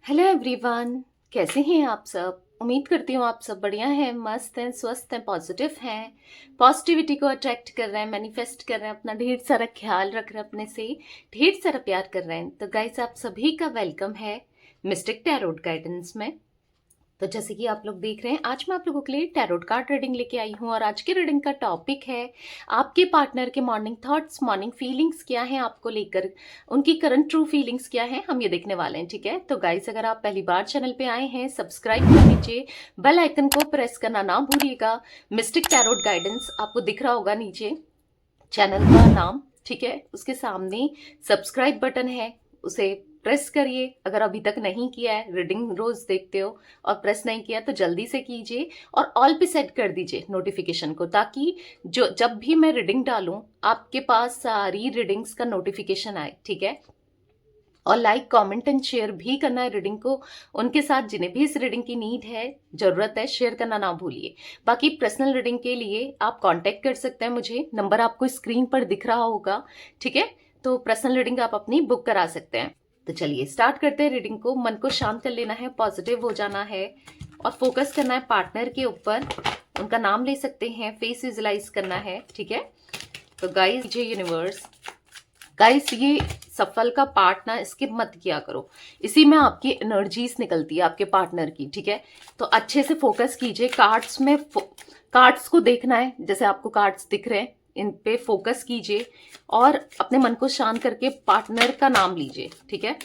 Hello everyone. कैसे हैं आप सब? उम्मीद करती हूँ आप सब बढ़िया हैं, मस्त हैं, स्वस्थ हैं, पॉजिटिव हैं, पॉजिटिविटी को अट्रैक्ट कर रहे हैं, मैनिफेस्ट कर रहे हैं, अपना ढेर सारा ख्याल रख रहे हैं, अपने से ढेर सारा प्यार कर रहे हैं। तो गाइस, आप सभी का वेलकम है मिस्टिक टैरोट गाइडेंस में। तो जैसे कि आप लोग देख रहे हैं, आज मैं आप लोगों के लिए टैरोट कार्ड रीडिंग लेके आई हूँ और आज की रीडिंग का टॉपिक है आपके पार्टनर के मॉर्निंग थॉट्स, मॉर्निंग फीलिंग्स क्या हैं आपको लेकर, उनकी करंट ट्रू फीलिंग्स क्या हैं, हम ये देखने वाले हैं। ठीक है, तो गाइस, अगर आप पहली बार चैनल पे आए हैं, सब्सक्राइब कर लीजिए, बेल आइकन को प्रेस करना ना भूलिएगा। मिस्टिक टैरोट गाइडेंस आपको दिख रहा होगा नीचे चैनल का नाम, ठीक है, उसके सामने सब्सक्राइब बटन है, उसे प्रेस करिए। अगर अभी तक नहीं किया है, रीडिंग रोज देखते हो और प्रेस नहीं किया तो जल्दी से कीजिए और ऑल पे सेट कर दीजिए नोटिफिकेशन को, ताकि जो जब भी मैं रीडिंग डालूं आपके पास सारी रीडिंग्स का नोटिफिकेशन आए। ठीक है, और लाइक कमेंट एंड शेयर भी करना है रीडिंग को उनके साथ जिन्हें भी इस रीडिंग की नीड है, जरूरत है, शेयर करना ना भूलिए। बाकी पर्सनल रीडिंग के लिए आप कांटेक्ट कर सकते हैं मुझे, नंबर आपको स्क्रीन पर दिख रहा होगा। ठीक है, तो पर्सनल रीडिंग आप अपनी बुक करा सकते हैं। तो चलिए स्टार्ट करते हैं रीडिंग को। मन को शांत कर लेना है, पॉजिटिव हो जाना है और फोकस करना है पार्टनर के ऊपर। उनका नाम ले सकते हैं, फेस विजुलाइज करना है। ठीक है, तो गाइस जे यूनिवर्स, गाइस ये सफल का पार्ट ना स्किप मत किया करो, इसी में आपकी एनर्जीज निकलती है आपके पार्टनर की। ठीक है, तो अच्छे से फोकस कीजिए। कार्ड्स में कार्ड्स को देखना है, जैसे आपको कार्ड्स दिख रहे हैं, इन पे फोकस कीजिए और अपने मन को शांत करके पार्टनर का नाम लीजिए। ठीक है,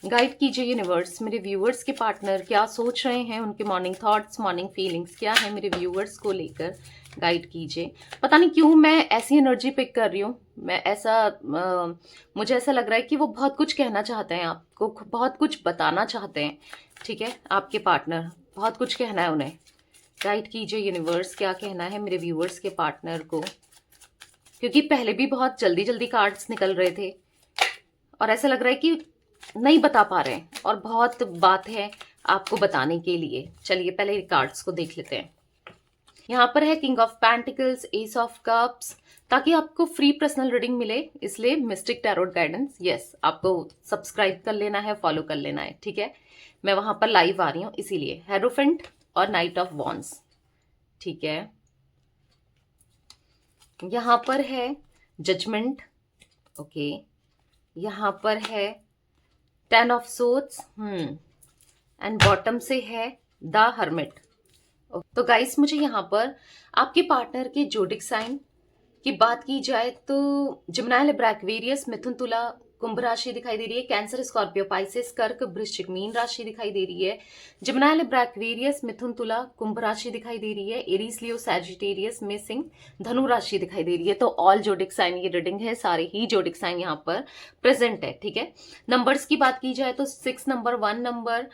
गाइड कीजिए यूनिवर्स, मेरे व्यूअर्स के पार्टनर क्या सोच रहे हैं, उनके मॉर्निंग थॉट्स, मॉर्निंग फीलिंग्स क्या है मेरे व्यूअर्स को लेकर, गाइड कीजिए। पता नहीं क्यों मैं ऐसी एनर्जी पिक कर रही हूँ, मैं ऐसा मुझे ऐसा लग रहा है कि वो बहुत कुछ कहना चाहते हैं आपको, बहुत कुछ बताना चाहते हैं। ठीक है, आपके पार्टनर बहुत कुछ कहना है उन्हें। गाइड कीजिए यूनिवर्स, क्या कहना है मेरे व्यूअर्स के पार्टनर को, क्योंकि पहले भी बहुत जल्दी जल्दी कार्ड्स निकल रहे थे और ऐसा लग रहा है कि नहीं बता पा रहे हैं और बहुत बात है आपको बताने के लिए। चलिए पहले कार्ड्स को देख लेते हैं। यहाँ पर है king of pentacles, S of cups, ताकि आपको फ्री पर्सनल रीडिंग मिले, इसलिए मिस्टिक टैरोट गाइडेंस, यस, आपको सब्सक्राइब कर लेना है, फॉलो कर लेना है। ठीक है, मैं वहां पर लाइव आ रही हूँ इसीलिए। हेरोफेंट और नाइट ऑफ वॉन्ड्स। ठीक है, यहाँ पर है जजमेंट, ओके, यहाँ पर है 10 ऑफ सोर्ड्स, एंड बॉटम से है द हर्मिट। तो गाइस, मुझे यहाँ पर आपके पार्टनर के जोडिक साइन की बात की जाए तो जिमिनी, लिब्रा, एक्वेरियस, मिथुन, तुला, कुंभ राशि दिखाई दे रही है। कैंसर, स्कॉर्पियो, पाइसेस, कर्क, वृश्चिक, मीन राशि दिखाई दे रही है। जिमिनी, लिब्रा, एक्वेरियस, मिथुन, तुला, कुंभ राशि दिखाई दे रही है। एरीज, लियो, सैजिटेरियस में सिंह, धनु राशि दिखाई दे रही है। तो ऑल जोडिक साइन ये रीडिंग है, सारे ही जोडिक साइन यहाँ पर प्रेजेंट है। ठीक है, नंबर्स की बात की जाए तो 6 number, 1 number,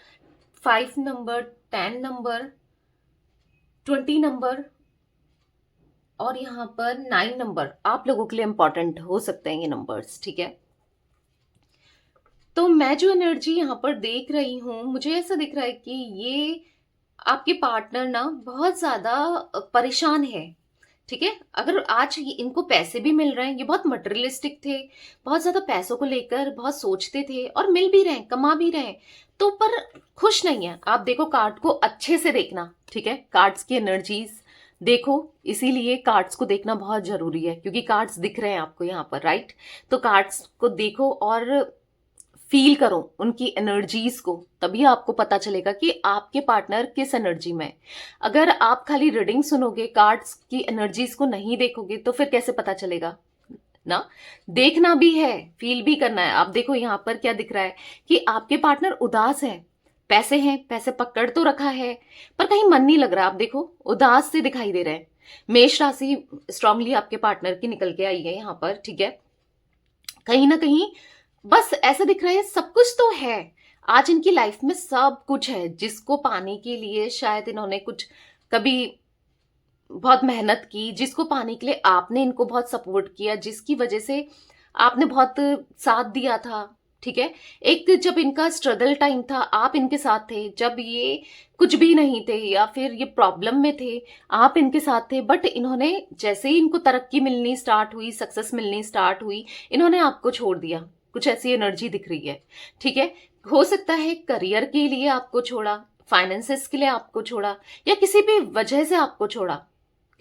5 number, 10 number, 20 number और यहाँ पर 9 नंबर आप लोगों के लिए इंपॉर्टेंट हो सकते हैं ये नंबर्स। ठीक है, तो मैं जो एनर्जी यहाँ पर देख रही हूँ, मुझे ऐसा दिख रहा है कि ये आपके पार्टनर ना बहुत ज्यादा परेशान है। ठीक है, अगर आज इनको पैसे भी मिल रहे हैं, ये बहुत मटेरियलिस्टिक थे, बहुत ज्यादा पैसों को लेकर बहुत सोचते थे और मिल भी रहे हैं, कमा भी रहे हैं, तो पर खुश नहीं है। आप देखो कार्ड को अच्छे से देखना। ठीक है, कार्ड्स की एनर्जीज देखो, इसीलिए कार्ड्स को देखना बहुत जरूरी है, क्योंकि कार्ड्स दिख रहे हैं आपको यहाँ पर, राइट? तो कार्ड्स को देखो और फील करो उनकी एनर्जीज को, तभी आपको पता चलेगा कि आपके पार्टनर किस एनर्जी में है। अगर आप खाली रीडिंग सुनोगे, कार्ड्स की एनर्जीज को नहीं देखोगे, तो फिर कैसे पता चलेगा ना? देखना भी है, फील भी करना है। आप देखो यहाँ पर क्या दिख रहा है कि आपके पार्टनर उदास है, पैसे हैं, पैसे पकड़ तो रखा है पर कहीं मन नहीं लग रहा। आप देखो उदास से दिखाई दे रहे हैं। मेष राशि स्ट्रांगली आपके पार्टनर की निकल के आई है यहाँ पर। ठीक है, कहीं ना कहीं बस ऐसा दिख रहा है सब कुछ तो है, आज इनकी लाइफ में सब कुछ है, जिसको पाने के लिए शायद इन्होंने कुछ कभी बहुत मेहनत की, जिसको पाने के लिए आपने इनको बहुत सपोर्ट किया, जिसकी वजह से आपने बहुत साथ दिया था। ठीक है, एक जब इनका स्ट्रगल टाइम था आप इनके साथ थे, जब ये कुछ भी नहीं थे या फिर ये प्रॉब्लम में थे, आप इनके साथ थे। बट इन्होंने जैसे ही इनको तरक्की मिलनी स्टार्ट हुई, सक्सेस मिलनी स्टार्ट हुई, इन्होंने आपको छोड़ दिया कुछ ऐसी एनर्जी दिख रही है, ठीक है। हो सकता है करियर के लिए आपको छोड़ा, फाइनेंसेस के लिए आपको छोड़ा, या किसी भी वजह से आपको छोड़ा,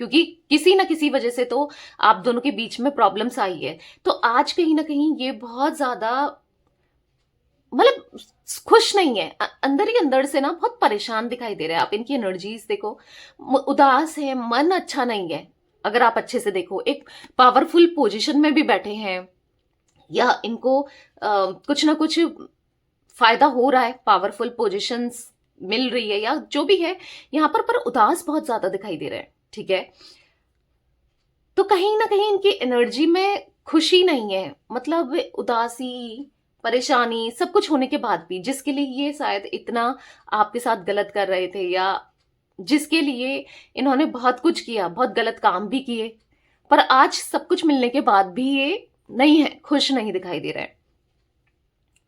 क्योंकि किसी ना किसी वजह से तो आप दोनों के बीच में प्रॉब्लम्स आई है। तो आज कहीं ना कहीं ये बहुत ज्यादा मतलब खुश नहीं है, अंदर ही अंदर से ना बहुत परेशान दिखाई दे रहे हैं। आप इनकी एनर्जीज देखो, उदास है, मन अच्छा नहीं है। अगर आप अच्छे से देखो, एक पावरफुल पोजीशन में भी बैठे हैं, या इनको कुछ ना कुछ फायदा हो रहा है, पावरफुल पोजीशंस मिल रही है, या जो भी है यहाँ पर उदास बहुत ज्यादा दिखाई दे रहे हैं, ठीक है। तो कहीं ना कहीं इनकी एनर्जी में खुशी नहीं है, मतलब उदासी, परेशानी, सब कुछ होने के बाद भी, जिसके लिए ये शायद इतना आपके साथ गलत कर रहे थे, या जिसके लिए इन्होंने बहुत कुछ किया, बहुत गलत काम भी किए, पर आज सब कुछ मिलने के बाद भी ये नहीं है, खुश नहीं दिखाई दे रहा है,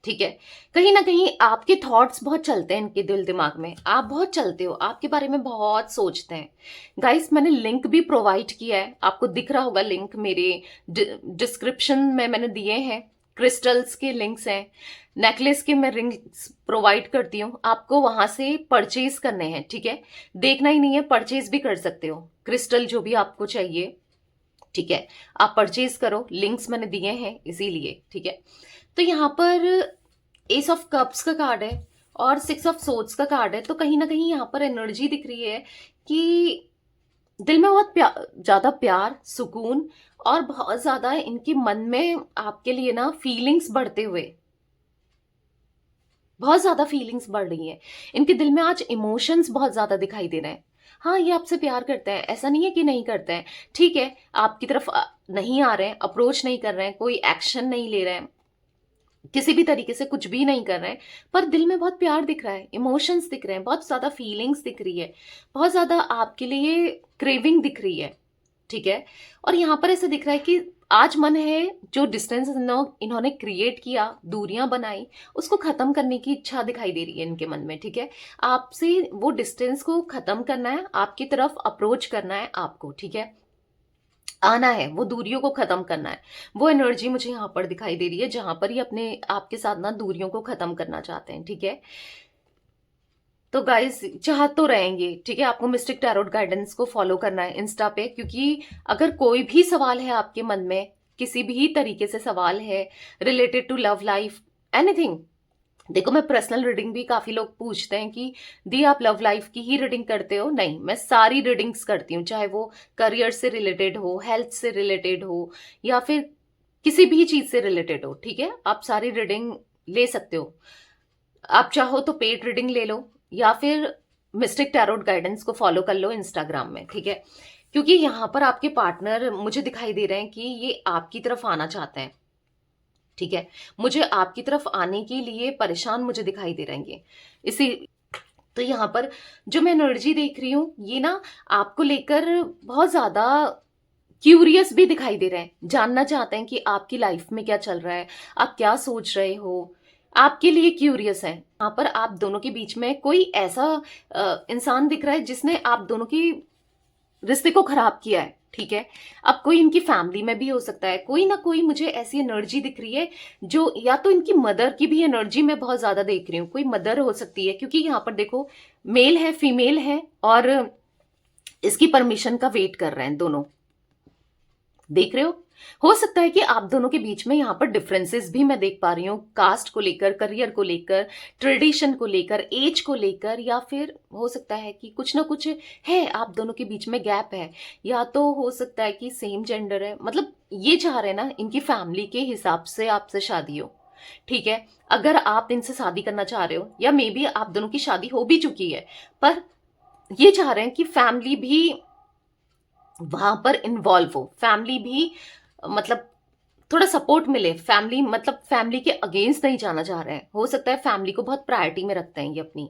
ठीक है। कहीं ना कहीं आपके थॉट्स बहुत चलते हैं इनके दिल दिमाग में, आप बहुत चलते हो, आपके बारे में बहुत सोचते हैं। गाइस, मैंने लिंक भी प्रोवाइड किया है, आपको दिख रहा होगा लिंक मेरे डिस्क्रिप्शन में मैंने दिए हैं। क्रिस्टल्स के लिंक्स हैं, नेकलेस के मैं रिंग्स प्रोवाइड करती हूँ, आपको वहां से परचेज करने हैं, ठीक है। देखना ही नहीं है, परचेज भी कर सकते हो, क्रिस्टल जो भी आपको चाहिए, ठीक है, आप परचेज करो, लिंक्स मैंने दिए हैं इसीलिए, ठीक है। तो यहाँ पर एस ऑफ कप्स का कार्ड है और 6 ऑफ सोर्ड्स का कार्ड है। तो कहीं ना कहीं यहाँ पर एनर्जी दिख रही है कि दिल में बहुत ज्यादा प्यार, सुकून, और बहुत ज्यादा इनके मन में आपके लिए ना फीलिंग्स बढ़ते हुए, बहुत ज्यादा फीलिंग्स बढ़ रही हैं इनके दिल में। आज इमोशंस बहुत ज्यादा दिखाई दे रहे हैं। हाँ, ये आपसे प्यार करते हैं, ऐसा नहीं है कि नहीं करते हैं, ठीक है। आपकी तरफ नहीं आ रहे हैं, अप्रोच नहीं कर रहे हैं, कोई एक्शन नहीं ले रहे हैं, किसी भी तरीके से कुछ भी नहीं कर रहे हैं, पर दिल में बहुत प्यार दिख रहा है, इमोशंस दिख रहे हैं, बहुत ज्यादा फीलिंग्स दिख रही है, बहुत ज्यादा आपके लिए क्रेविंग दिख रही है, ठीक है। और यहाँ पर ऐसे दिख रहा है कि आज मन है, जो डिस्टेंस इन्होंने क्रिएट किया, दूरियां बनाई, उसको खत्म करने की इच्छा दिखाई दे रही है इनके मन में, ठीक है। आपसे वो डिस्टेंस को खत्म करना है, आपकी तरफ अप्रोच करना है आपको, ठीक है, आना है, वो दूरियों को खत्म करना है। वो एनर्जी मुझे यहाँ पर दिखाई दे रही है, जहां पर ये अपने आपके साथ ना दूरियों को खत्म करना चाहते हैं, ठीक है। तो गाइस, चाह तो रहेंगे, ठीक है। आपको मिस्टिक टैरोट गाइडेंस को फॉलो करना है इंस्टा पे, क्योंकि अगर कोई भी सवाल है आपके मन में, किसी भी तरीके से सवाल है related to love life, anything, देखो, मैं पर्सनल रीडिंग भी काफी लोग पूछते हैं कि दी आप लव लाइफ की ही रीडिंग करते हो? नहीं, मैं सारी रीडिंग्स करती हूँ, चाहे वो करियर से रिलेटेड हो, हेल्थ से रिलेटेड हो, या फिर किसी भी चीज से रिलेटेड हो, ठीक है। आप सारी रीडिंग ले सकते हो। आप चाहो तो पेड रीडिंग ले लो, या फिर मिस्टिक टैरोट गाइडेंस को फॉलो कर लो इंस्टाग्राम में, ठीक है। क्योंकि यहाँ पर आपके पार्टनर मुझे दिखाई दे रहे हैं कि ये आपकी तरफ आना चाहते हैं, ठीक है। मुझे आपकी तरफ आने के लिए परेशान मुझे दिखाई दे रहेंगे इसी। तो यहाँ पर जो मैं एनर्जी देख रही हूँ, ये ना आपको लेकर बहुत ज्यादा क्यूरियस भी दिखाई दे रहे हैं, जानना चाहते हैं कि आपकी लाइफ में क्या चल रहा है, आप क्या सोच रहे हो, आपके लिए क्यूरियस है। यहाँ पर आप दोनों के बीच में कोई ऐसा इंसान दिख रहा है जिसने आप दोनों की रिश्ते को खराब किया है, ठीक है। अब कोई इनकी फैमिली में भी हो सकता है, कोई ना कोई मुझे ऐसी एनर्जी दिख रही है जो, या तो इनकी मदर की भी एनर्जी मैं बहुत ज्यादा देख रही हूँ, कोई मदर हो सकती है, क्योंकि यहाँ पर देखो मेल है, फीमेल है, और इसकी परमिशन का वेट कर रहे हैं दोनों, देख रहे हो सकता है कि आप दोनों के बीच में यहाँ पर डिफरेंसेस भी मैं देख पा रही हूँ, कास्ट को लेकर, करियर को लेकर, ट्रेडिशन को लेकर, एज को लेकर, या फिर हो सकता है कि कुछ ना कुछ है आप दोनों के बीच में गैप है, या तो हो सकता है कि सेम जेंडर है। मतलब ये चाह रहे हैं ना इनकी फैमिली के हिसाब से आपसे शादी हो, ठीक है। अगर आप इनसे शादी करना चाह रहे हो, या मे बी आप दोनों की शादी हो भी चुकी है, पर ये चाह रहे हैं कि फैमिली भी वहां पर इन्वॉल्व हो, फैमिली भी मतलब थोड़ा सपोर्ट मिले, फैमिली मतलब फैमिली के अगेंस्ट नहीं जाना चाह रहे हैं। हो सकता है फैमिली को बहुत प्रायोरिटी में रखते हैं ये अपनी,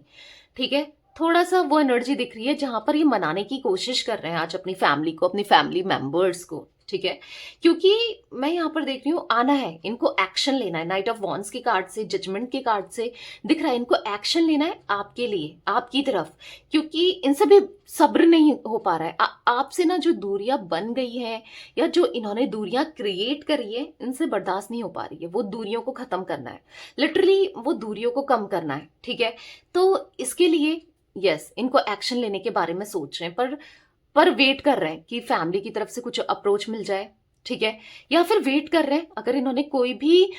ठीक है। थोड़ा सा वो एनर्जी दिख रही है जहां पर ये मनाने की कोशिश कर रहे हैं आज अपनी फैमिली को, अपनी फैमिली मेंबर्स को, ठीक है, क्योंकि मैं यहाँ पर देख रही हूँ आना है इनको, एक्शन लेना है। नाइट ऑफ वॉन्ड्स के कार्ड से, जजमेंट के कार्ड से दिख रहा है इनको एक्शन लेना है आपके लिए, आपकी तरफ, क्योंकि इनसे भी सब्र नहीं हो पा रहा है। आपसे ना जो दूरियां बन गई है या जो इन्होंने दूरियां क्रिएट करी है, इनसे बर्दाश्त नहीं हो पा रही है। वो दूरियों को खत्म करना है, लिटरली वो दूरियों को कम करना है। ठीक है, तो इसके लिए यस इनको एक्शन लेने के बारे में सोच रहे हैं, पर वेट कर रहे हैं कि फैमिली की तरफ से कुछ अप्रोच मिल जाए। ठीक है, या फिर वेट कर रहे हैं अगर इन्होंने कोई भी,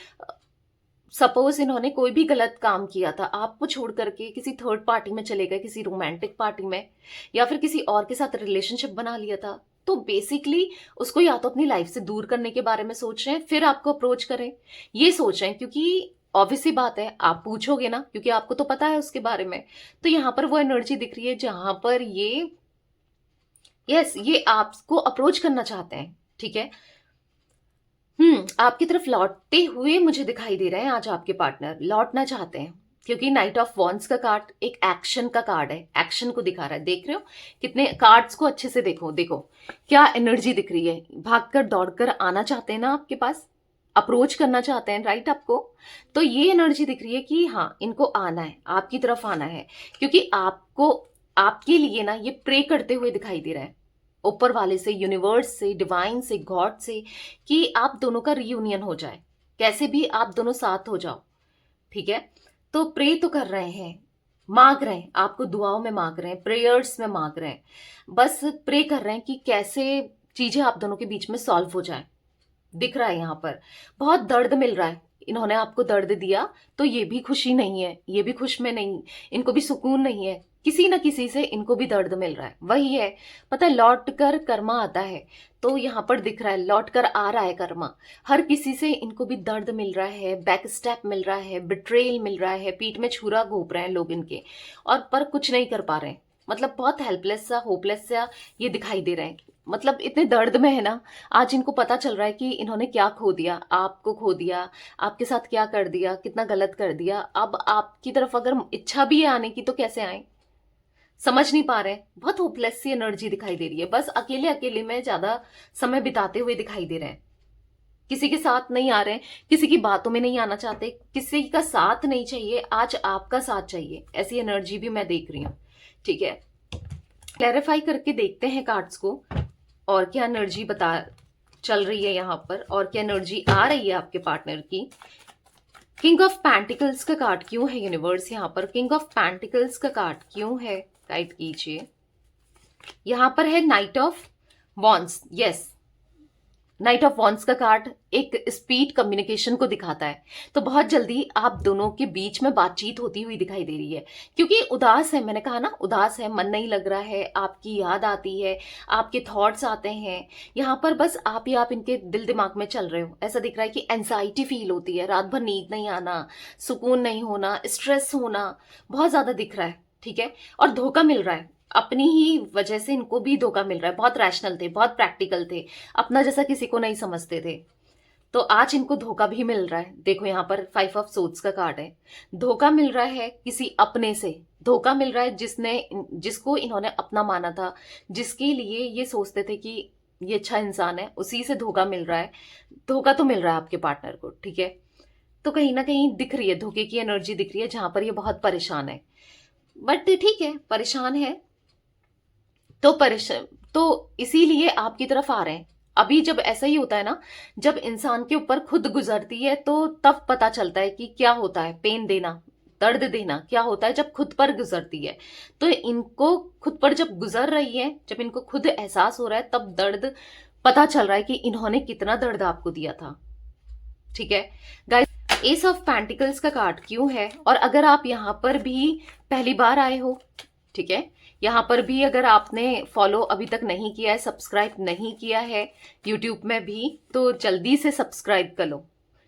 सपोज इन्होंने कोई भी गलत काम किया था, आपको छोड़ करके किसी थर्ड पार्टी में चले गए, किसी रोमांटिक पार्टी में, या फिर किसी और के साथ रिलेशनशिप बना लिया था, तो बेसिकली उसको या तो अपनी लाइफ से दूर करने के बारे में सोच रहे हैं, फिर आपको अप्रोच करें, ये सोच रहे हैं। क्योंकि ऑब्वियस सी बात है, आप पूछोगे ना, क्योंकि आपको तो पता है उसके बारे में। तो यहाँ पर वो एनर्जी दिख रही है जहां पर ये ये आपको अप्रोच करना चाहते हैं। ठीक है, आपकी तरफ लौटते हुए मुझे दिखाई दे रहे हैं आज आपके पार्टनर, लौटना चाहते हैं, क्योंकि नाइट ऑफ वॉन्ड्स का कार्ड एक एक्शन का कार्ड है, एक्शन को दिखा रहा है। देख रहे हो कितने कार्ड्स को अच्छे से देखो, देखो क्या एनर्जी दिख रही है। भागकर दौड़कर आना चाहते हैं ना आपके पास, अप्रोच करना चाहते हैं, राइट आपको। तो ये एनर्जी दिख रही है कि हाँ इनको आना है, आपकी तरफ आना है, क्योंकि आपको, आपके लिए ना ये प्रे करते हुए दिखाई दे रहा है ऊपर वाले से, यूनिवर्स से, डिवाइन से, गॉड से, कि आप दोनों का रियूनियन हो जाए, कैसे भी आप दोनों साथ हो जाओ। ठीक है, तो प्रे तो कर रहे हैं, मांग रहे हैं, आपको दुआओं में मांग रहे हैं, प्रेयर्स में मांग रहे हैं, बस प्रे कर रहे हैं कि कैसे चीजें आप दोनों के बीच में सॉल्व हो जाए। दिख रहा है यहाँ पर बहुत दर्द मिल रहा है, इन्होंने आपको दर्द दिया तो ये भी खुशी नहीं है, ये भी खुश में नहीं, इनको भी सुकून नहीं है, किसी ना किसी से इनको भी दर्द मिल रहा है। वही है, पता है लौट कर कर्मा आता है, तो यहाँ पर दिख रहा है लौट कर आ रहा है कर्मा। हर किसी से इनको भी दर्द मिल रहा है, बैक स्टेप मिल रहा है, बिट्रेल मिल रहा है, पीठ में छुरा घोंप रहे हैं लोग इनके, और पर कुछ नहीं कर पा रहे हैं। मतलब बहुत हेल्पलेस सा, होपलेस सा ये दिखाई दे रहे हैं, मतलब इतने दर्द में है ना। आज इनको पता चल रहा है कि इन्होंने क्या खो दिया, आपको खो दिया, आपके साथ क्या कर दिया, कितना गलत कर दिया। अब आपकी तरफ अगर इच्छा भी है आने की तो कैसे आए, समझ नहीं पा रहे। बहुत होपलेस सी एनर्जी दिखाई दे रही है, बस अकेले अकेले में ज्यादा समय बिताते हुए दिखाई दे रहे हैं, किसी के साथ नहीं आ रहे हैं, किसी की बातों में नहीं आना चाहते, किसी का साथ नहीं चाहिए, आज आपका साथ चाहिए, ऐसी एनर्जी भी मैं देख रही हूँ। ठीक है, क्लैरिफाई करके देखते हैं कार्ड्स को, और क्या एनर्जी बता चल रही है यहाँ पर, और क्या एनर्जी आ रही है आपके पार्टनर की। किंग ऑफ पेंटिकल्स का कार्ड क्यों है यूनिवर्स यहाँ पर, किंग ऑफ पेंटिकल्स का कार्ड क्यों है, गाइड कीजिए। यहाँ पर है night of wands, yes night of wands का कार्ड एक स्पीड कम्युनिकेशन को दिखाता है, तो बहुत जल्दी आप दोनों के बीच में बातचीत होती हुई दिखाई दे रही है। क्योंकि उदास है, मैंने कहा ना उदास है, मन नहीं लग रहा है, आपकी याद आती है, आपके थॉट्स आते हैं यहाँ पर, बस आप ही आप इनके दिल दिमाग में चल रहे हो। ऐसा दिख रहा है कि एंजाइटी फील होती है, रात भर नींद नहीं आना, सुकून नहीं होना, स्ट्रेस होना बहुत ज्यादा दिख रहा है। ठीक है, और धोखा मिल रहा है, अपनी ही वजह से इनको भी धोखा मिल रहा है। बहुत रैशनल थे, बहुत प्रैक्टिकल थे, अपना जैसा किसी को नहीं समझते थे, तो आज इनको धोखा भी मिल रहा है। देखो यहाँ पर 5 ऑफ सोर्ड्स का कार्ड है, धोखा मिल रहा है किसी अपने से, धोखा मिल रहा है जिसको इन्होंने अपना माना था, जिसके लिए ये सोचते थे कि ये अच्छा इंसान है, उसी से धोखा मिल रहा है। धोखा तो मिल रहा है आपके पार्टनर को। ठीक है, तो कहीं ना कहीं दिख रही है धोखे की एनर्जी दिख रही है, जहां पर ये बहुत परेशान है। बट ठीक है, परेशान है तो परेशान, तो इसीलिए आपकी तरफ आ रहे हैं। अभी जब ऐसा ही होता है ना, जब इंसान के ऊपर खुद गुजरती है तो तब पता चलता है कि क्या होता है पेन देना, दर्द देना क्या होता है जब खुद पर गुजरती है। तो इनको खुद पर जब गुजर रही है, जब इनको खुद एहसास हो रहा है, तब दर्द पता चल रहा है कि इन्होंने कितना दर्द आपको दिया था। ठीक है गाइस, एस ऑफ पेंटिकल्स का कार्ड क्यों है, और अगर आप यहां पर भी पहली बार आए हो, ठीक है, यहाँ पर भी अगर आपने फॉलो अभी तक नहीं किया है, सब्सक्राइब नहीं किया है यूट्यूब में भी, तो जल्दी से सब्सक्राइब कर लो।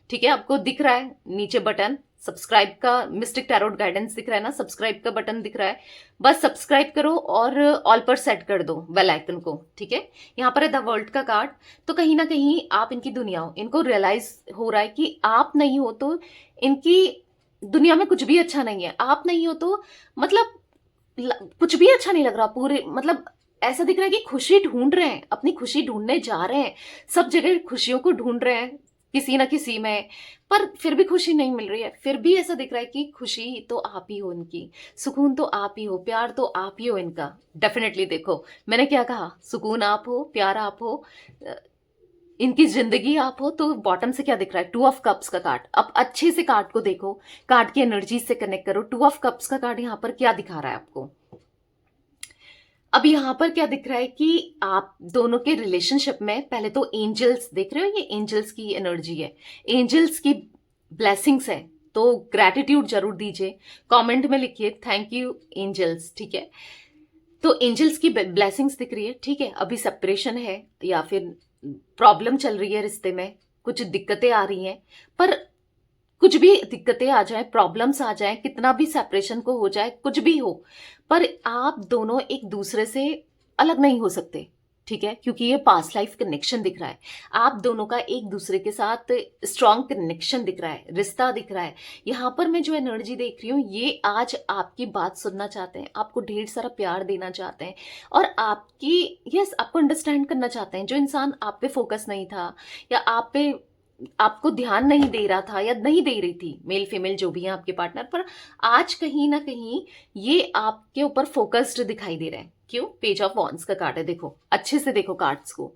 ठीक है, आपको दिख रहा है नीचे बटन सब्सक्राइब का, मिस्टिक टैरोट गाइडेंस दिख रहा है ना, सब्सक्राइब का बटन दिख रहा है, बस सब्सक्राइब करो और ऑल पर सेट कर दो बेल आइकन को। ठीक है, यहाँ पर है द वर्ल्ड का कार्ड, तो कहीं ना कहीं आप इनकी दुनिया हो, इनको रियलाइज हो रहा है कि आप नहीं हो तो इनकी दुनिया में कुछ भी अच्छा नहीं है। आप नहीं हो तो मतलब कुछ भी अच्छा नहीं लग रहा, पूरे मतलब ऐसा दिख रहा है कि खुशी ढूंढ रहे हैं, अपनी खुशी ढूंढने जा रहे हैं, सब जगह खुशियों को ढूंढ रहे हैं किसी ना किसी में, पर फिर भी खुशी नहीं मिल रही है। फिर भी ऐसा दिख रहा है कि खुशी तो आप ही हो इनकी, सुकून तो आप ही हो, प्यार तो आप ही हो इनका। डेफिनेटली देखो, मैंने क्या कहा, सुकून आप हो, प्यार आप हो, अ, इनकी जिंदगी आप हो। तो बॉटम से क्या दिख रहा है, 2 ऑफ कप्स का कार्ड। अब अच्छे से कार्ड को देखो, कार्ड की एनर्जी से कनेक्ट करो। 2 ऑफ कप्स का कार्ड यहाँ पर क्या दिखा रहा है आपको? अब यहाँ पर क्या दिख रहा है कि आप दोनों के रिलेशनशिप में पहले तो एंजल्स देख रहे हो, ये एंजल्स की एनर्जी है, एंजल्स की ब्लेसिंग्स है। तो ग्रैटिट्यूड जरूर दीजिए, कमेंट में लिखिए थैंक यू एंजल्स, ठीक है। तो एंजल्स की ब्लेसिंग्स दिख रही है, ठीक है। अभी सेपरेशन है या फिर प्रॉब्लम चल रही है रिश्ते में, कुछ दिक्कतें आ रही हैं, पर कुछ भी दिक्कतें आ जाए, प्रॉब्लम्स आ जाए, कितना भी सेपरेशन को हो जाए, कुछ भी हो, पर आप दोनों एक दूसरे से अलग नहीं हो सकते, ठीक है। क्योंकि ये पास्ट लाइफ कनेक्शन दिख रहा है, आप दोनों का एक दूसरे के साथ स्ट्रॉन्ग कनेक्शन दिख रहा है, रिश्ता दिख रहा है। यहाँ पर मैं जो एनर्जी देख रही हूँ, ये आज आपकी बात सुनना चाहते हैं, आपको ढेर सारा प्यार देना चाहते हैं, और आपको अंडरस्टैंड करना चाहते हैं। जो इंसान आप पे फोकस नहीं था, या आपको ध्यान नहीं दे रहा था, या नहीं दे रही थी, मेल फीमेल जो भी है आपके पार्टनर, पर आज कहीं ना कहीं ये आपके ऊपर फोकस्ड दिखाई दे रहे हैं। क्यों? पेज ऑफ वॉन्ड्स का कार्ड है, देखो अच्छे से देखो कार्ड्स को।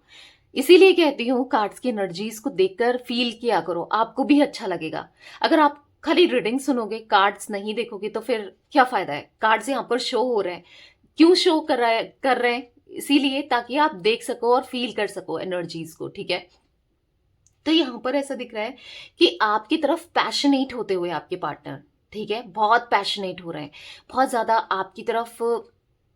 इसीलिए कहती हूँ कार्ड्स की एनर्जीज को देखकर फील किया करो, आपको भी अच्छा लगेगा। अगर आप खाली रीडिंग सुनोगे, कार्ड्स नहीं देखोगे, तो फिर क्या फायदा है। कार्ड्स यहाँ पर शो हो रहे हैं, क्यों शो कर रहे हैं? इसीलिए ताकि आप देख सको और फील कर सको एनर्जीज को, ठीक है। तो यहाँ पर ऐसा दिख रहा है कि आपकी तरफ पैशनेट होते हुए आपके पार्टनर, ठीक है, बहुत पैशनेट हो रहे हैं, बहुत ज्यादा आपकी तरफ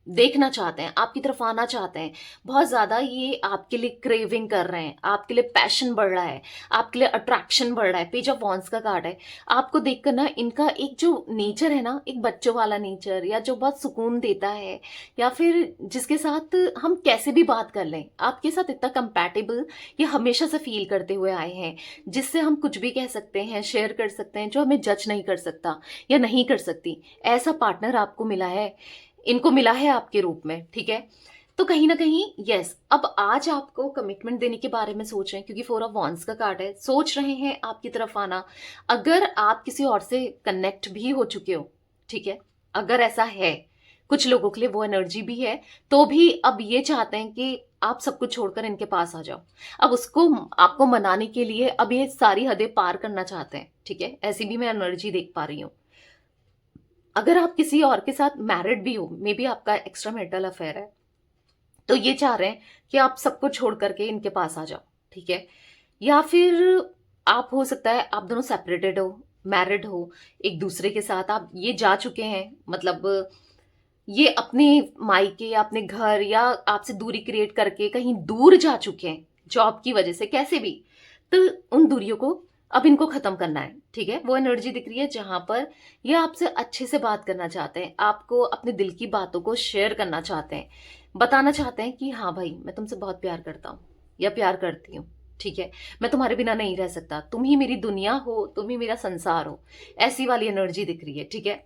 देखना चाहते हैं, आपकी तरफ आना चाहते हैं, बहुत ज्यादा ये आपके लिए क्रेविंग कर रहे हैं, आपके लिए पैशन बढ़ रहा है, आपके लिए अट्रैक्शन बढ़ रहा है। पेज ऑफ वॉन्ड्स का कार्ड है, आपको देखकर ना इनका एक जो नेचर है ना, एक बच्चों वाला नेचर, या जो बहुत सुकून देता है, या फिर जिसके साथ हम कैसे भी बात कर लें, आपके साथ इतना कंपैटिबल ये हमेशा से फील करते हुए आए हैं, जिससे हम कुछ भी कह सकते हैं, शेयर कर सकते हैं, जो हमें जज नहीं कर सकता या नहीं कर सकती। ऐसा पार्टनर आपको मिला है, इनको मिला है आपके रूप में, ठीक है। तो कहीं ना कहीं यस, अब आज आपको कमिटमेंट देने के बारे में सोच रहे हैं, क्योंकि 4 ऑफ वॉन्ड्स का कार्ड है, सोच रहे हैं आपकी तरफ आना। अगर आप किसी और से कनेक्ट भी हो चुके हो, ठीक है, अगर ऐसा है, कुछ लोगों के लिए वो एनर्जी भी है, तो भी अब ये चाहते हैं कि आप सब कुछ छोड़कर इनके पास आ जाओ। अब उसको आपको मनाने के लिए अब ये सारी हदें पार करना चाहते हैं, ठीक है। ऐसी भी मैं एनर्जी देख पा रही हूँ। अगर आप किसी और के साथ मैरिड भी हो, मे बी आपका एक्स्ट्रा मैरिटल अफेयर है, तो ये चाह रहे हैं कि आप सबको छोड़ करके इनके पास आ जाओ, ठीक है। या फिर आप, हो सकता है आप दोनों सेपरेटेड हो, मैरिड हो, एक दूसरे के साथ आप ये जा चुके हैं, मतलब ये अपने मायके या अपने घर या आपसे दूरी क्रिएट करके कहीं दूर जा चुके हैं जॉब की वजह से, कैसे भी। तो उन दूरियों को अब इनको खत्म करना है, ठीक है। वो एनर्जी दिख रही है जहां पर ये आपसे अच्छे से बात करना चाहते हैं, आपको अपने दिल की बातों को शेयर करना चाहते हैं, बताना चाहते हैं कि हाँ भाई, मैं तुमसे बहुत प्यार करता हूँ या प्यार करती हूँ, ठीक है। मैं तुम्हारे बिना नहीं रह सकता, तुम ही मेरी दुनिया हो, तुम ही मेरा संसार हो। ऐसी वाली एनर्जी दिख रही है, ठीक है।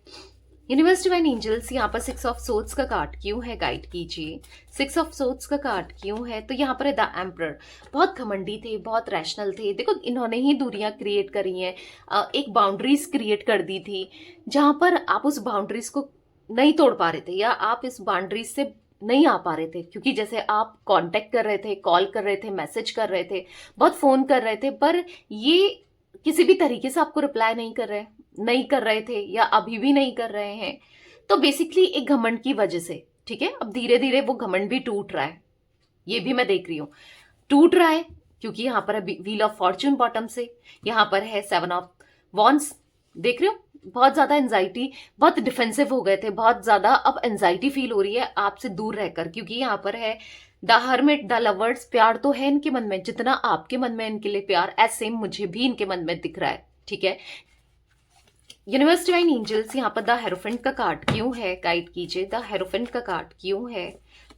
यूनिवर्स डिवाइन एंजल्स, यहाँ पर 6 ऑफ सोर्ड्स का कार्ड क्यों है, गाइड कीजिए। 6 ऑफ सोर्ड्स का कार्ड क्यों है? तो यहाँ पर है द एम्परर। बहुत घमंडी थे, बहुत रैशनल थे, देखो इन्होंने ही दूरियां क्रिएट करी हैं, एक बाउंड्रीज क्रिएट कर दी थी, जहां पर आप उस बाउंड्रीज को नहीं तोड़ पा रहे थे, या आप इस बाउंड्रीज से नहीं आ पा रहे थे, क्योंकि जैसे आप कांटेक्ट कर रहे थे, कॉल कर रहे थे, मैसेज कर रहे थे, बहुत फोन कर रहे थे, पर ये किसी भी तरीके से आपको रिप्लाई नहीं कर रहे थे, या अभी भी नहीं कर रहे हैं। तो बेसिकली एक घमंड की वजह से, ठीक है। अब धीरे धीरे वो घमंड भी टूट रहा है, ये भी मैं देख रही हूँ, टूट रहा है, क्योंकि यहाँ पर है व्हील ऑफ फॉर्च्यून बॉटम से, यहाँ पर है 7 ऑफ वॉन्ड्स, देख रहे हो। बहुत ज्यादा एंजाइटी, बहुत डिफेंसिव हो गए थे, बहुत ज्यादा अब एंजाइटी फील हो रही है आपसे दूर रहकर, क्योंकि यहाँ पर है द हर्मिट, द लवर्स। प्यार तो है इनके मन में, जितना आपके मन में इनके लिए प्यार, ऐसे सेम मुझे भी इनके मन में दिख रहा है, ठीक है। यूनिवर्स डिवाइन एंजल्स, यहाँ पर द हेरोफेंट का कार्ड क्यों है, गाइड कीजिए। द हेरोफेंट का कार्ड क्यों है?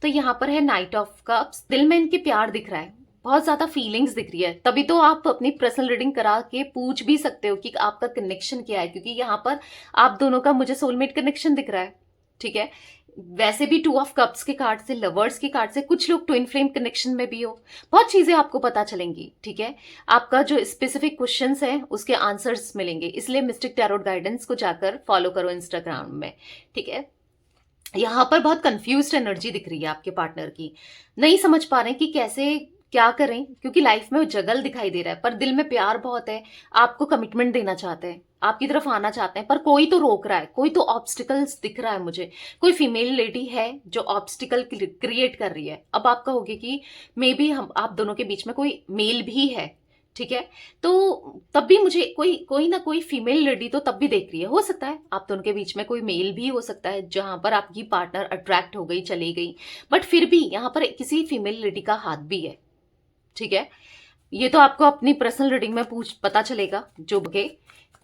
तो यहाँ पर है नाइट ऑफ कप्स। दिल में इनके प्यार दिख रहा है, बहुत ज्यादा फीलिंग्स दिख रही है, तभी तो आप अपनी पर्सनल रीडिंग करा के पूछ भी सकते हो कि आपका कनेक्शन क्या है, क्योंकि यहाँ पर आप दोनों का मुझे सोलमेट कनेक्शन दिख रहा है, ठीक है। वैसे भी 2 ऑफ कप्स के कार्ड से, लवर्स के कार्ड से, कुछ लोग ट्विन फ्लेम कनेक्शन में भी हो, बहुत चीजें आपको पता चलेंगी, ठीक है। आपका जो स्पेसिफिक क्वेश्चंस है उसके आंसर्स मिलेंगे, इसलिए मिस्टिक टैरोट गाइडेंस को जाकर फॉलो करो इंस्टाग्राम में, ठीक है। यहाँ पर बहुत कंफ्यूज्ड एनर्जी दिख रही है आपके पार्टनर की, नहीं समझ पा रहे हैं कि कैसे क्या करें, क्योंकि लाइफ में वो जगल दिखाई दे रहा है, पर दिल में प्यार बहुत है, आपको कमिटमेंट देना चाहते हैं, आपकी तरफ आना चाहते हैं, पर कोई तो रोक रहा है, कोई तो ऑब्स्टिकल्स दिख रहा है मुझे, कोई फीमेल लेडी है जो ऑब्स्टिकल क्रिएट कर रही है। अब आप कहोगे कि मे बी हम आप दोनों के बीच में कोई मेल भी है, ठीक है, तो तब भी मुझे कोई कोई ना कोई फीमेल लेडी तो तब भी देख रही है, हो सकता है आप दोनों के बीच में कोई मेल भी हो सकता है जहां पर आपकी पार्टनर अट्रैक्ट हो गई, चली गई, बट फिर भी यहाँ पर किसी फीमेल लेडी का हाथ भी है, ठीक है। ये तो आपको अपनी पर्सनल रीडिंग में पता चलेगा जो के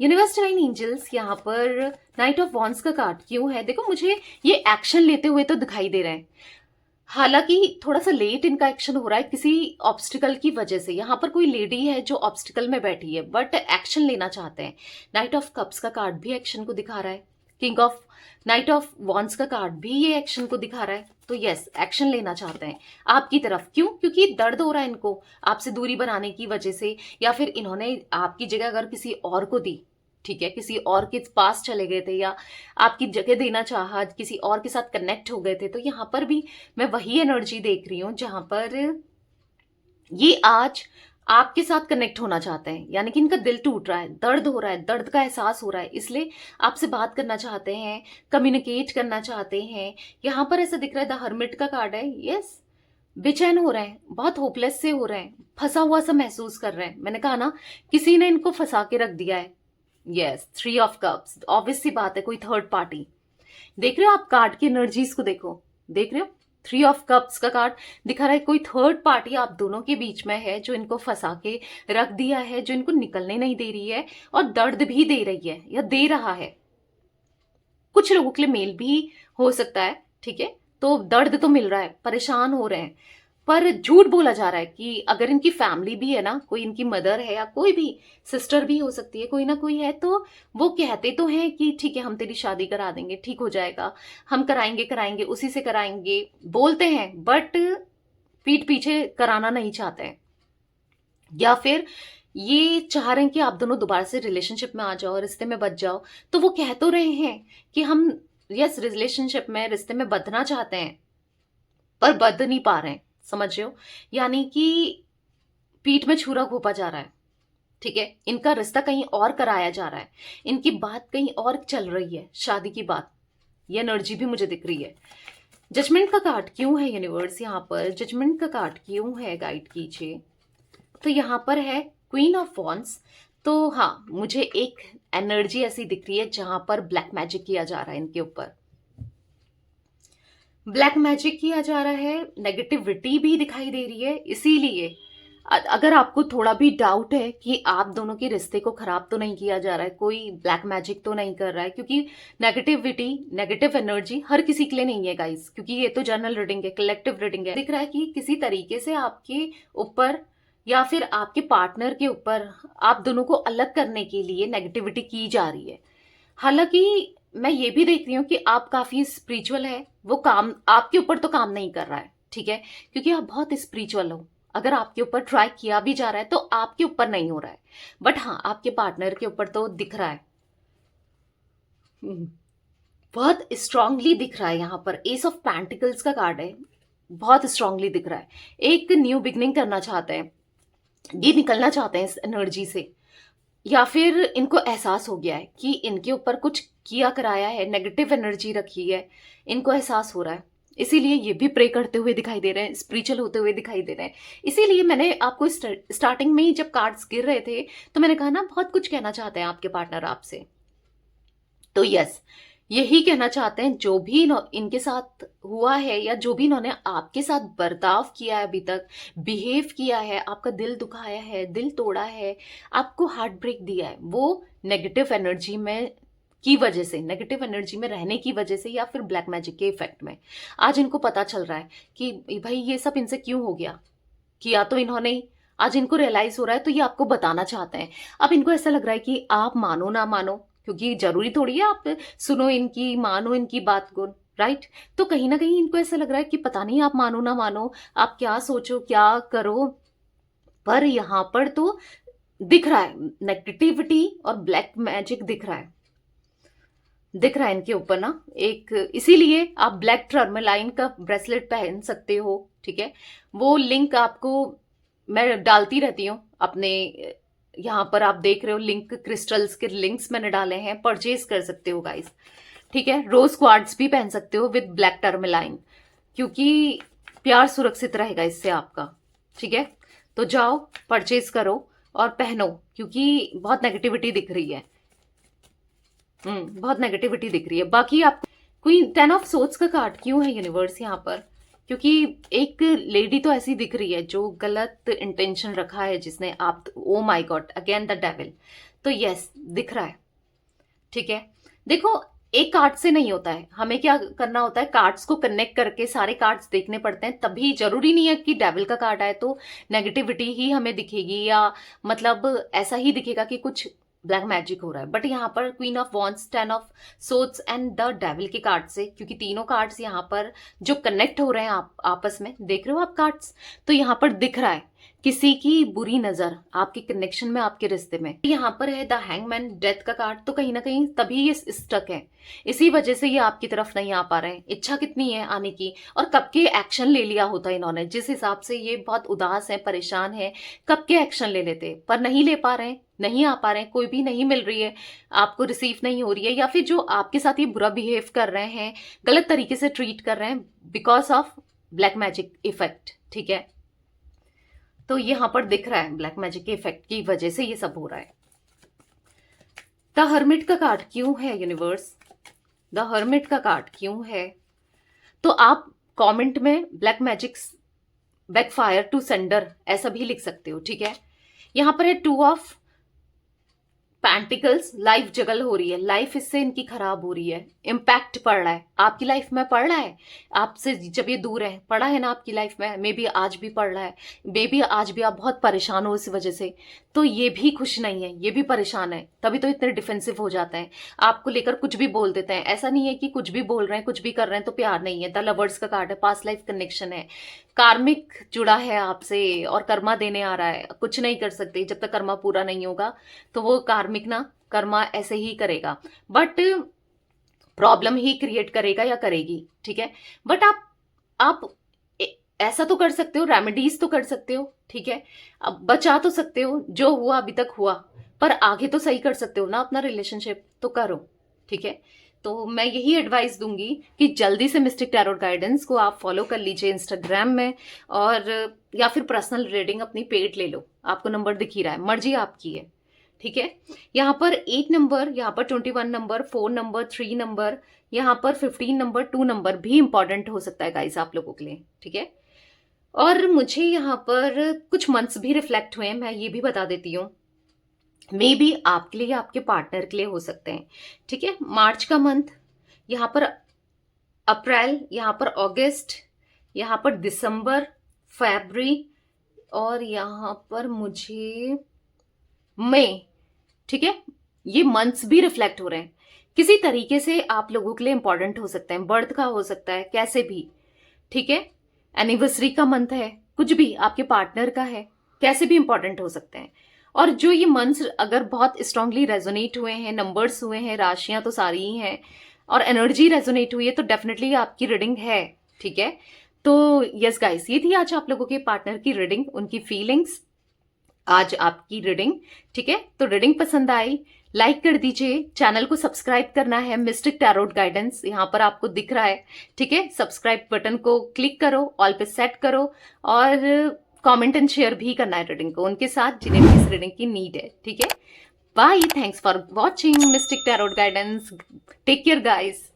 यूनिवर्स डिवाइन एंजल्स। यहाँ पर नाइट ऑफ वॉन्ड्स का कार्ड क्यों है, देखो मुझे ये एक्शन लेते हुए तो दिखाई दे रहे हैं, हालांकि थोड़ा सा लेट इनका एक्शन हो रहा है किसी ऑब्स्टिकल की वजह से। यहाँ पर कोई लेडी है जो ऑब्स्टिकल में बैठी है बट एक्शन लेना चाहते हैं। नाइट ऑफ कप्स का कार्ड भी एक्शन को दिखा रहा है, king of night of wands का कार्ड भी ये एक्शन को दिखा रहा है, तो यस एक्शन लेना चाहते हैं आपकी तरफ। क्यों? क्योंकि दर्द हो रहा है इनको आपसे दूरी बनाने की वजह से, या फिर इन्होंने आपकी जगह अगर किसी और को दी, ठीक है, किसी और के पास चले गए थे या आपकी जगह देना चाहा, किसी और के साथ कनेक्ट हो गए थे, तो यहाँ पर भी मैं वही एनर्जी देख रही हूँ जहां पर ये आज आपके साथ कनेक्ट होना चाहते हैं, यानी कि इनका दिल टूट रहा है, दर्द हो रहा है, दर्द का एहसास हो रहा है, इसलिए आपसे बात करना चाहते हैं, कम्युनिकेट करना चाहते हैं। यहाँ पर ऐसा दिख रहा है, द हर्मिट का कार्ड है, यस बेचैन हो रहे हैं, बहुत होपलेस से हो रहे हैं, फंसा हुआ सा महसूस कर रहे हैं। मैंने कहा ना किसी ने इनको फंसा के रख दिया है, यस 3 ऑफ कप्स, ऑब्वियस सी बात है कोई थर्ड पार्टी। देख रहे हो आप कार्ड की एनर्जीज को, देखो देख रहे हो 3 ऑफ कप्स का कार्ड दिखा रहा है, कोई थर्ड पार्टी आप दोनों के बीच में है जो इनको फंसा के रख दिया है, जो इनको निकलने नहीं दे रही है और दर्द भी दे रही है या दे रहा है। कुछ लोगों के लिए मेल भी हो सकता है, ठीक है, तो दर्द तो मिल रहा है, परेशान हो रहे हैं, पर झूठ बोला जा रहा है कि अगर इनकी फैमिली भी है ना, कोई इनकी मदर है या कोई भी सिस्टर भी हो सकती है, कोई ना कोई है, तो वो कहते तो हैं कि ठीक है हम तेरी शादी करा देंगे, ठीक हो जाएगा, हम कराएंगे कराएंगे उसी से कराएंगे, बोलते हैं, बट पीठ पीछे कराना नहीं चाहते हैं, या फिर ये चाह रहे हैं कि आप दोनों दोबारा से रिलेशनशिप में आ जाओ, रिश्ते में बच जाओ। तो वो कह तो रहे हैं कि हम यस रिलेशनशिप में, रिश्ते में बंधना चाहते हैं, पर बंध नहीं पा रहे हैं, समझ रहे हो, यानी कि पीठ में छुरा घोंपा जा रहा है, ठीक है, इनका रिश्ता कहीं और कराया जा रहा है, इनकी बात कहीं और चल रही है, शादी की बात, ये एनर्जी भी मुझे दिख रही है। जजमेंट का कार्ड क्यों है यूनिवर्स, यहाँ पर जजमेंट का कार्ड क्यों है, गाइड कीजिए। तो यहाँ पर है क्वीन ऑफ वॉन्ड्स, तो हाँ मुझे एक एनर्जी ऐसी दिख रही है जहां पर ब्लैक मैजिक किया जा रहा है, इनके ऊपर ब्लैक मैजिक किया जा रहा है, नेगेटिविटी भी दिखाई दे रही है। इसीलिए अगर आपको थोड़ा भी डाउट है कि आप दोनों के रिश्ते को खराब तो नहीं किया जा रहा है, कोई ब्लैक मैजिक तो नहीं कर रहा है, क्योंकि नेगेटिविटी, नेगेटिव एनर्जी हर किसी के लिए नहीं है गाइस, क्योंकि ये तो जनरल रीडिंग है, कलेक्टिव रीडिंग है। दिख रहा है कि किसी तरीके से आपके ऊपर या फिर आपके पार्टनर के ऊपर आप दोनों को अलग करने के लिए नेगेटिविटी की जा रही है। हालांकि मैं ये भी देख रही हूँ कि आप काफी स्पिरिचुअल है, वो काम आपके ऊपर तो काम नहीं कर रहा है, ठीक है, क्योंकि आप बहुत स्पिरिचुअल हो। अगर आपके ऊपर ट्राई किया भी जा रहा है तो आपके ऊपर नहीं हो रहा है, बट हाँ आपके पार्टनर के ऊपर तो दिख रहा है, बहुत स्ट्रांगली दिख रहा है। यहाँ पर एस ऑफ पेंटिकल्स का कार्ड है, बहुत स्ट्रांगली दिख रहा है, एक न्यू बिगनिंग करना चाहते हैं, ये निकलना चाहते हैं इस एनर्जी से, या फिर इनको एहसास हो गया है कि इनके ऊपर कुछ किया कराया है, नेगेटिव एनर्जी रखी है, इनको एहसास हो रहा है, इसीलिए ये भी प्रे करते हुए दिखाई दे रहे हैं, स्पिरिचुअल होते हुए दिखाई दे रहे हैं। इसीलिए मैंने आपको स्टार्टिंग में ही जब कार्ड्स गिर रहे थे तो मैंने कहा ना बहुत कुछ कहना चाहते हैं आपके पार्टनर आपसे, तो यस यही कहना चाहते हैं, जो भी इनके साथ हुआ है या जो भी इन्होंने आपके साथ बर्ताव किया है, अभी तक बिहेव किया है, आपका दिल दुखाया है, दिल तोड़ा है, आपको हार्ट ब्रेक दिया है, वो नेगेटिव एनर्जी में की वजह से, नेगेटिव एनर्जी में रहने की वजह से, या फिर ब्लैक मैजिक के इफेक्ट में आज इनको पता चल रहा है कि भाई ये सब इनसे क्यों हो गया, किया तो इन्होंने ही, आज इनको रियलाइज हो रहा है, तो ये आपको बताना चाहते हैं। अब इनको ऐसा लग रहा है कि आप मानो ना मानो, क्योंकि जरूरी थोड़ी है आप सुनो इनकी, मानो इनकी बात को, राइट। तो कहीं ना कहीं इनको ऐसा लग रहा है कि पता नहीं, आप मानो ना मानो, आप क्या सोचो क्या करो, पर यहाँ पर तो दिख रहा है नेगेटिविटी और ब्लैक मैजिक दिख रहा है, दिख रहा है इनके ऊपर ना एक। इसीलिए आप ब्लैक टर्मलाइन का ब्रेसलेट पहन सकते हो, ठीक है। वो लिंक आपको मैं डालती रहती हूँ अपने, यहाँ पर आप देख रहे हो लिंक, क्रिस्टल्स के लिंक्स मैंने डाले हैं, परचेज कर सकते हो गाइस, ठीक है। रोज क्वार्ट्स भी पहन सकते हो विद ब्लैक टर्मलाइन, क्योंकि प्यार सुरक्षित रहेगा इससे आपका, ठीक है। तो जाओ परचेज करो और पहनो, क्योंकि बहुत नेगेटिविटी दिख रही है। बहुत नेगेटिविटी दिख रही है। बाकी आप कोई 10 ऑफ सोर्ड्स का कार्ड क्यों है यूनिवर्स यहाँ पर, क्योंकि एक लेडी तो ऐसी दिख रही है जो गलत इंटेंशन रखा है जिसने, आप oh my God again the devil. तो यस दिख रहा है, ठीक है। देखो एक कार्ड से नहीं होता है, हमें क्या करना होता है, कार्ड्स को कनेक्ट करके सारे कार्ड्स देखने पड़ते हैं, तभी। जरूरी नहीं है कि डेविल का कार्ड आए तो नेगेटिविटी ही हमें दिखेगी, या मतलब ऐसा ही दिखेगा कि कुछ ब्लैक मैजिक हो रहा है। बट यहाँ पर queen of wands, 10 of swords and the devil के कार्ड से, क्योंकि तीनों कार्ड्स यहाँ पर जो कनेक्ट हो रहे हैं आपस में, देख रहे हो आप कार्ड्स, तो यहाँ पर दिख रहा है किसी की बुरी नजर आपके कनेक्शन में, आपके रिश्ते में। यहाँ पर है द हैंगमैन, डेथ का कार्ड, तो कहीं ना कहीं तभी ये स्टक है, इसी वजह से ये आपकी तरफ नहीं आ पा रहे हैं। इच्छा कितनी है आने की, और कब के एक्शन ले लिया होता इन्होंने, जिस हिसाब से ये बहुत उदास है, परेशान है, कब के एक्शन ले लेते, पर नहीं ले पा रहे हैं, नहीं आ पा रहे हैं, कोई भी नहीं मिल रही है आपको, रिसीव नहीं हो रही है, या फिर जो आपके साथ ये बुरा बिहेव कर रहे हैं, गलत तरीके से ट्रीट कर रहे हैं, because of black magic effect, ठीक है। तो यहां पर दिख रहा है ब्लैक मैजिक के इफेक्ट की वजह से ये सब हो रहा है। द हर्मिट का कार्ड क्यों है यूनिवर्स, द हर्मिट का कार्ड क्यों है, तो आप कमेंट में black magic backfire to sender ऐसा भी लिख सकते हो, ठीक है। यहां पर है 2 ऑफ पेंटिकल्स, लाइफ जगल हो रही है, लाइफ इससे इनकी खराब हो रही है, इम्पैक्ट पड़ रहा है आपकी लाइफ में, पड़ रहा है आपसे जब ये दूर है, पड़ा है ना आपकी लाइफ में, मे बी आज भी पड़ रहा है, मे बी आज भी आप बहुत परेशान हो इस वजह से। तो ये भी खुश नहीं है, ये भी परेशान है, तभी तो इतने डिफेंसिव हो जाते हैं, आपको लेकर कुछ भी बोल देते हैं। ऐसा नहीं है कि कुछ भी बोल रहे हैं, कुछ भी कर रहे हैं तो प्यार नहीं है। द लवर्स का कार्ड है, पास्ट लाइफ कनेक्शन है, कार्मिक जुड़ा है आपसे और कर्मा देने आ रहा है, कुछ नहीं कर सकते जब तक कर्मा पूरा नहीं होगा, तो वो कार्मिक ना कर्मा ऐसे ही करेगा, बट प्रॉब्लम ही क्रिएट करेगा या करेगी, ठीक है। बट आप ऐसा तो कर सकते हो, रेमेडीज तो कर सकते हो, ठीक है। अब बचा तो सकते हो, जो हुआ अभी तक हुआ, पर आगे तो सही कर सकते हो ना अपना रिलेशनशिप, तो करो, ठीक है। तो मैं यही एडवाइस दूंगी कि जल्दी से मिस्टिक टैरोट गाइडेंस को आप फॉलो कर लीजिए इंस्टाग्राम में, और या फिर पर्सनल रीडिंग अपनी पेड ले लो, आपको नंबर दिख ही रहा है, मर्जी आपकी है, ठीक है। यहाँ पर 8 नंबर, यहाँ पर 21 नंबर, 4 नंबर, 3 नंबर, यहाँ पर 15 नंबर, 2 नंबर भी इंपॉर्टेंट हो सकता है गाइस आप लोगों के लिए, ठीक है। और मुझे यहाँ पर कुछ मंथ्स भी रिफ्लेक्ट हुए हैं, मैं ये भी बता देती हूँ, मे बी आपके लिए या आपके पार्टनर के लिए हो सकते हैं, ठीक है। मार्च का मंथ, यहाँ पर अप्रैल, यहाँ पर अगस्त, यहाँ पर दिसंबर, फरवरी, और यहाँ पर मुझे मई, ठीक है। ये मंथ्स भी रिफ्लेक्ट हो रहे हैं, किसी तरीके से आप लोगों के लिए इंपॉर्टेंट हो सकते हैं, बर्थ का हो सकता है, कैसे भी, ठीक है। एनिवर्सरी का मंथ है, कुछ भी आपके पार्टनर का है, कैसे भी इंपॉर्टेंट हो सकते हैं। और जो ये मंथ्स अगर बहुत स्ट्रांगली रेजोनेट हुए हैं, नंबर्स हुए हैं, राशियां तो सारी ही हैं, और एनर्जी रेजोनेट हुई है, तो डेफिनेटली आपकी रीडिंग है, ठीक है। तो यस गाइस, ये थी आज आप लोगों के पार्टनर की रीडिंग, उनकी फीलिंग्स, आज आपकी रीडिंग, ठीक है। तो रीडिंग पसंद आई, लाइक कर दीजिए, चैनल को सब्सक्राइब करना है, मिस्टिक टैरोट गाइडेंस यहाँ पर आपको दिख रहा है, ठीक है। सब्सक्राइब बटन को क्लिक करो, ऑल पे सेट करो, और कमेंट एंड शेयर भी करना है रीडिंग को उनके साथ जिन्हें भी इस रीडिंग की नीड है, ठीक है। Bye, thanks for watching mystic tarot guidance, take care guys.